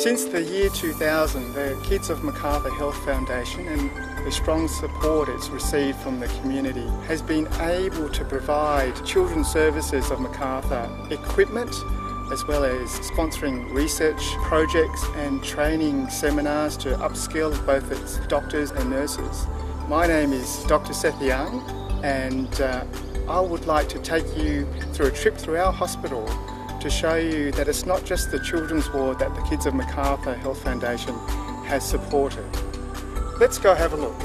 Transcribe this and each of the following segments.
Since the year 2000, the Kids of Macarthur Health Foundation and the strong support it's received from the community has been able to provide Children's Services of Macarthur equipment, as well as sponsoring research projects and training seminars to upskill both its doctors and nurses. My name is Dr. Seth Young, and I would like to take you through a trip through our hospital to show you that it's not just the children's ward that the Kids of Macarthur Health Foundation has supported. Let's go have a look.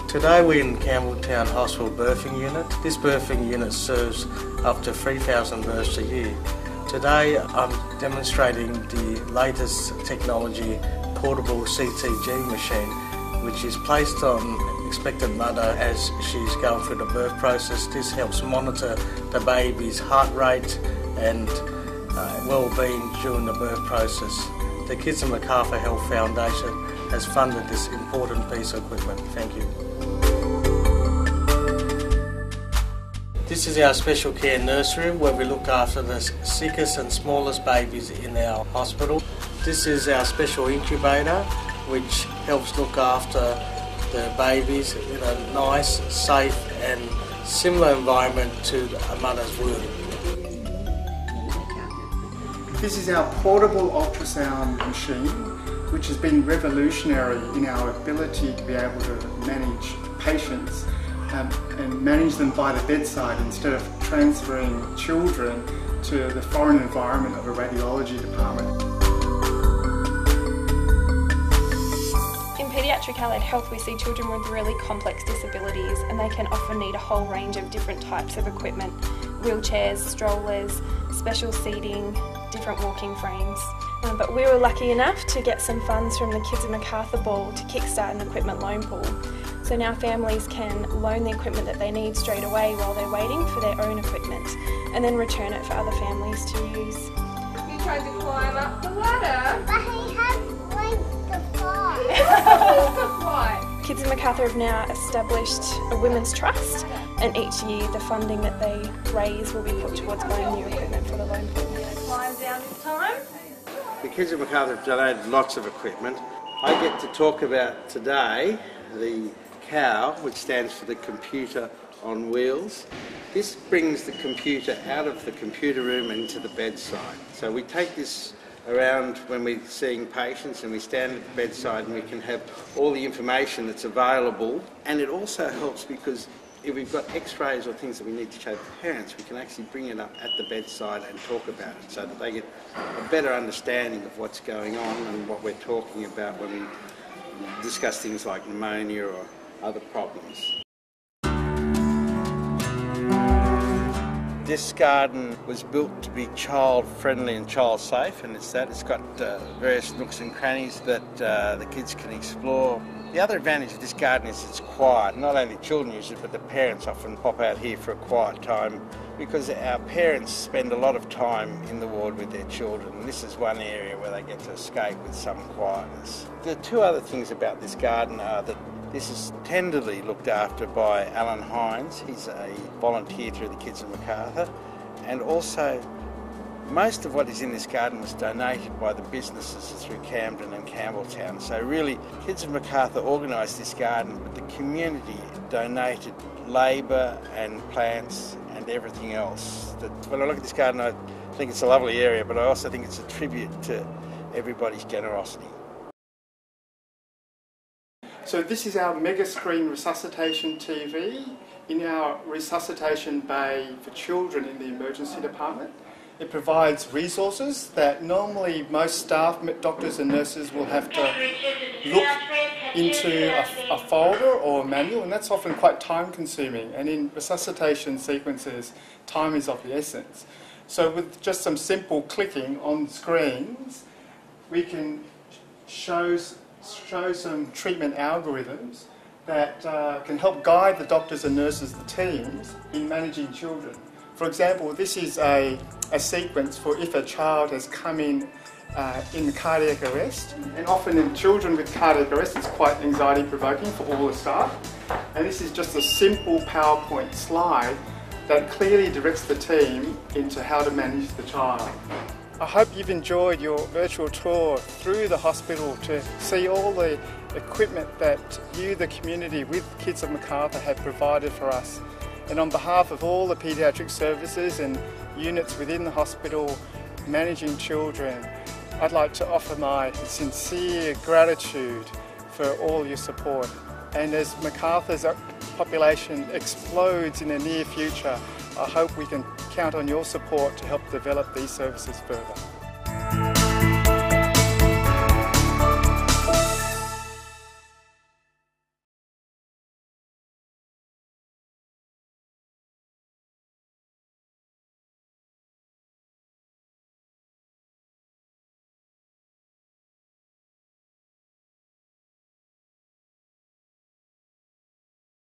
Today we're in Campbelltown Hospital birthing unit. This birthing unit serves up to 3,000 births a year. Today I'm demonstrating the latest technology portable CTG machine, which is placed on expectant mother as she's going through the birth process. This helps monitor the baby's heart rate and well-being during the birth process. The Kids of Macarthur Health Foundation has funded this important piece of equipment. Thank you. This is our special care nursery where we look after the sickest and smallest babies in our hospital. This is our special incubator, which helps look after the babies in a nice, safe and similar environment to a mother's womb. This is our portable ultrasound machine, which has been revolutionary in our ability to be able to manage patients and manage them by the bedside instead of transferring children to the foreign environment of a radiology department. In paediatric allied health, we see children with really complex disabilities, and they can often need a whole range of different types of equipment: wheelchairs, strollers, special seating, different walking frames. But we were lucky enough to get some funds from the Kids of Macarthur Ball to kickstart an equipment loan pool. So now families can loan the equipment that they need straight away while they're waiting for their own equipment, and then return it for other families to use. You tried to climb up the ladder. But he has wings to fly. To fly. Kids of Macarthur have now established a women's trust, and each year the funding that they raise will be put towards buying new equipment for the loan pool. Climb down this time. The Kids of Macarthur have donated lots of equipment. I get to talk about today the COW, which stands for the Computer on Wheels. This brings the computer out of the computer room into the bedside. So we take this around when we're seeing patients, and we stand at the bedside and we can have all the information that's available. And it also helps because if we've got x-rays or things that we need to show the parents, we can actually bring it up at the bedside and talk about it so that they get a better understanding of what's going on and what we're talking about when we discuss things like pneumonia or other problems. This garden was built to be child-friendly and child-safe, and it's got various nooks and crannies that the kids can explore. The other advantage of this garden is it's quiet. Not only children use it, but the parents often pop out here for a quiet time because our parents spend a lot of time in the ward with their children, and this is one area where they get to escape with some quietness. The two other things about this garden are that this is tenderly looked after by Alan Hines. He's a volunteer through the Kids of Macarthur, and also most of what is in this garden was donated by the businesses through Camden and Campbelltown. So really, Kids of Macarthur organised this garden, but the community donated labour and plants and everything else. When I look at this garden, I think it's a lovely area, but I also think it's a tribute to everybody's generosity. So this is our mega screen resuscitation TV in our resuscitation bay for children in the emergency department. It provides resources that normally most staff, doctors and nurses will have to look into a folder or a manual, and that's often quite time consuming, and in resuscitation sequences time is of the essence. So with just some simple clicking on screens we can show some treatment algorithms that can help guide the doctors and nurses, the teams, in managing children. For example, this is a sequence for if a child has come in cardiac arrest, and often in children with cardiac arrest it's quite anxiety provoking for all the staff, and this is just a simple PowerPoint slide that clearly directs the team into how to manage the child. I hope you've enjoyed your virtual tour through the hospital to see all the equipment that you, the community, with Kids of Macarthur have provided for us. And on behalf of all the paediatric services and units within the hospital managing children, I'd like to offer my sincere gratitude for all your support. And as Macarthur's population explodes in the near future, I hope we can count on your support to help develop these services further.